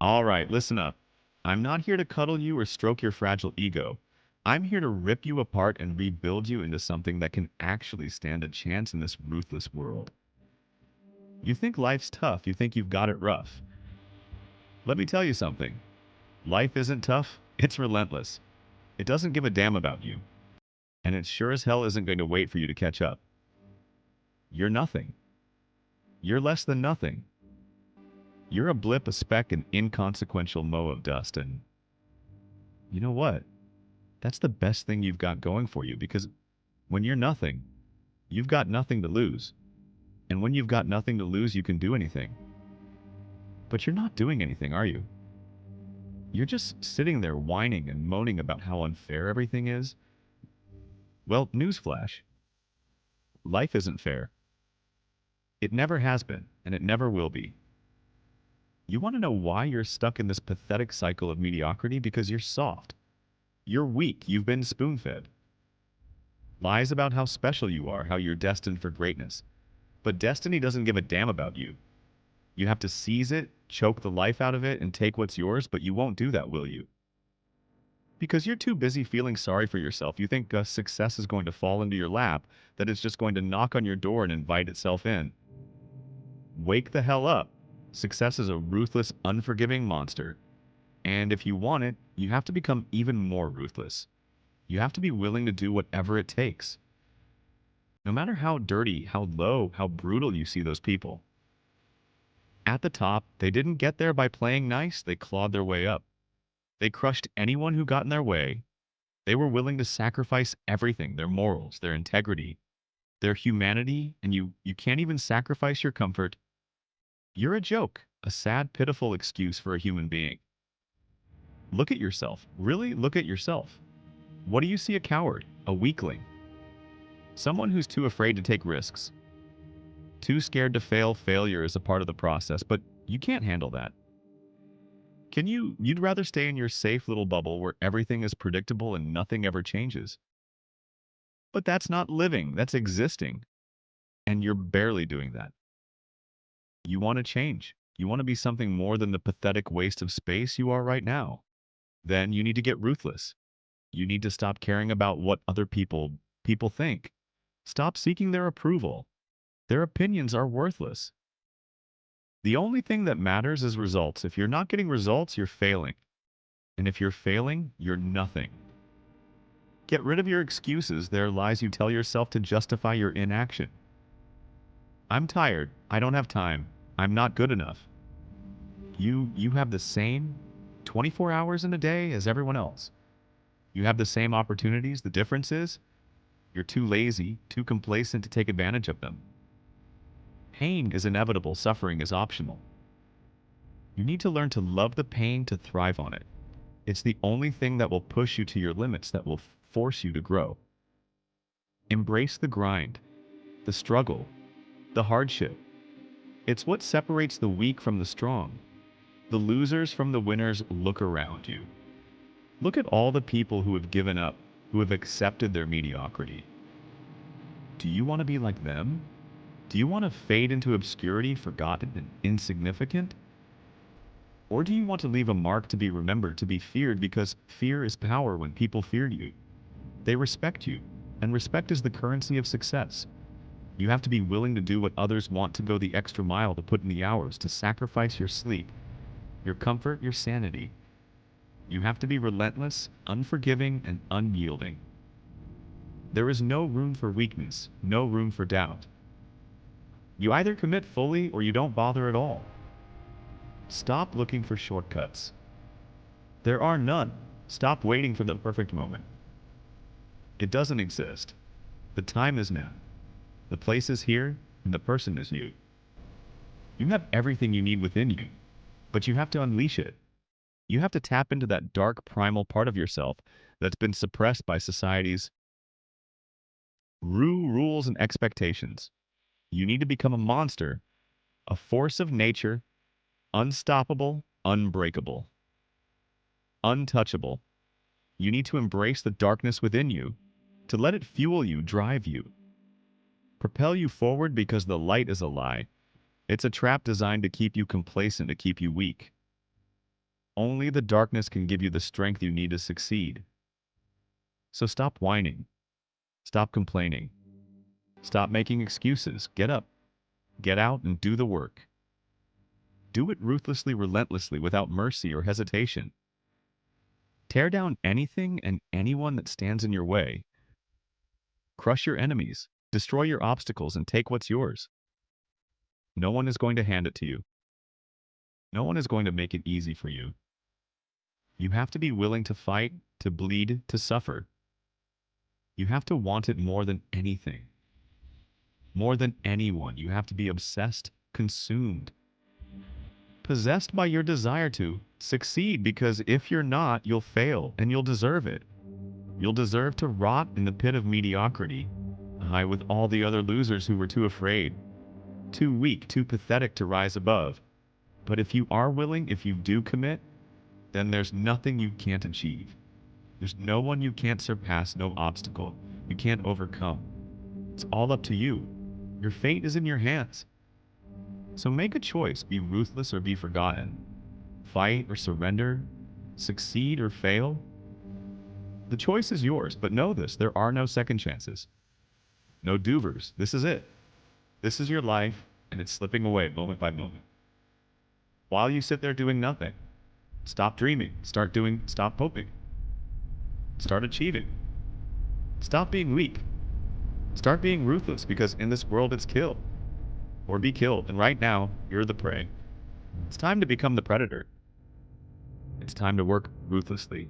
All right, listen up. I'm not here to cuddle you or stroke your fragile ego. I'm here to rip you apart and rebuild you into something that can actually stand a chance in this ruthless world. You think life's tough, you think you've got it rough. Let me tell you something. Life isn't tough, it's relentless. It doesn't give a damn about you, and it sure as hell isn't going to wait for you to catch up. You're nothing. You're less than nothing. You're a blip, a speck, an inconsequential moe of dust, and you know what? That's the best thing you've got going for you because when you're nothing, you've got nothing to lose. And when you've got nothing to lose, you can do anything. But you're not doing anything, are you? You're just sitting there whining and moaning about how unfair everything is. Well, newsflash. Life isn't fair. It never has been, and it never will be. You want to know why you're stuck in this pathetic cycle of mediocrity? Because you're soft. You're weak. You've been spoon-fed. Lies about how special you are, how you're destined for greatness. But destiny doesn't give a damn about you. You have to seize it, choke the life out of it, and take what's yours, but you won't do that, will you? Because you're too busy feeling sorry for yourself. You think success is going to fall into your lap, that it's just going to knock on your door and invite itself in. Wake the hell up. Success is a ruthless, unforgiving monster. And if you want it, you have to become even more ruthless. You have to be willing to do whatever it takes. No matter how dirty, how low, how brutal you see those people. At the top, they didn't get there by playing nice, they clawed their way up. They crushed anyone who got in their way. They were willing to sacrifice everything, their morals, their integrity, their humanity, and you can't even sacrifice your comfort. You're a joke, a sad, pitiful excuse for a human being. Look at yourself. Really look at yourself. What do you see? A coward, a weakling, someone who's too afraid to take risks, too scared to fail. Failure is a part of the process, but you can't handle that. You'd rather stay in your safe little bubble where everything is predictable and nothing ever changes. But that's not living, that's existing. And you're barely doing that. You want to change. You want to be something more than the pathetic waste of space you are right now. Then you need to get ruthless. You need to stop caring about what other people think. Stop seeking their approval. Their opinions are worthless. The only thing that matters is results. If you're not getting results, you're failing. And if you're failing, you're nothing. Get rid of your excuses. They're lies you tell yourself to justify your inaction. I'm tired. I don't have time. I'm not good enough. You have the same 24 hours in a day as everyone else. You have the same opportunities. The difference is you're too lazy, too complacent to take advantage of them. Pain is inevitable. Suffering is optional. You need to learn to love the pain, to thrive on it. It's the only thing that will push you to your limits, that will force you to grow. Embrace the grind, the struggle, the hardship. It's what separates the weak from the strong, the losers from the winners. Look around you. Look at all the people who have given up, who have accepted their mediocrity. Do you want to be like them? Do you want to fade into obscurity, forgotten and insignificant? Or do you want to leave a mark, to be remembered, to be feared? Because fear is power. When people fear you, they respect you, and respect is the currency of success. You have to be willing to do what others want, to go the extra mile, to put in the hours, to sacrifice your sleep, your comfort, your sanity. You have to be relentless, unforgiving, and unyielding. There is no room for weakness, no room for doubt. You either commit fully or you don't bother at all. Stop looking for shortcuts. There are none. Stop waiting for the perfect moment. It doesn't exist. The time is now. The place is here, and the person is you. You have everything you need within you, but you have to unleash it. You have to tap into that dark, primal part of yourself that's been suppressed by society's rules and expectations. You need to become a monster, a force of nature, unstoppable, unbreakable, untouchable. You need to embrace the darkness within you, to let it fuel you, drive you, propel you forward, because the light is a lie. It's a trap designed to keep you complacent, to keep you weak. Only the darkness can give you the strength you need to succeed. So stop whining. Stop complaining. Stop making excuses. Get up. Get out and do the work. Do it ruthlessly, relentlessly, without mercy or hesitation. Tear down anything and anyone that stands in your way. Crush your enemies. Destroy your obstacles and take what's yours. No one is going to hand it to you. No one is going to make it easy for you. You have to be willing to fight, to bleed, to suffer. You have to want it more than anything. More than anyone, you have to be obsessed, consumed, possessed by your desire to succeed, because if you're not, you'll fail and you'll deserve it. You'll deserve to rot in the pit of mediocrity, high with all the other losers who were too afraid, too weak, too pathetic to rise above. But if you are willing, if you do commit, then there's nothing you can't achieve. There's no one you can't surpass, no obstacle you can't overcome. It's all up to you. Your fate is in your hands. So make a choice, be ruthless or be forgotten. Fight or surrender, succeed or fail. The choice is yours, but know this, there are no second chances. No do-overs. This is it. This is your life, and it's slipping away moment by moment. While you sit there doing nothing, stop dreaming, start doing, stop hoping. Start achieving. Stop being weak. Start being ruthless, because in this world it's kill or be killed, and right now you're the prey. It's time to become the predator. It's time to work ruthlessly,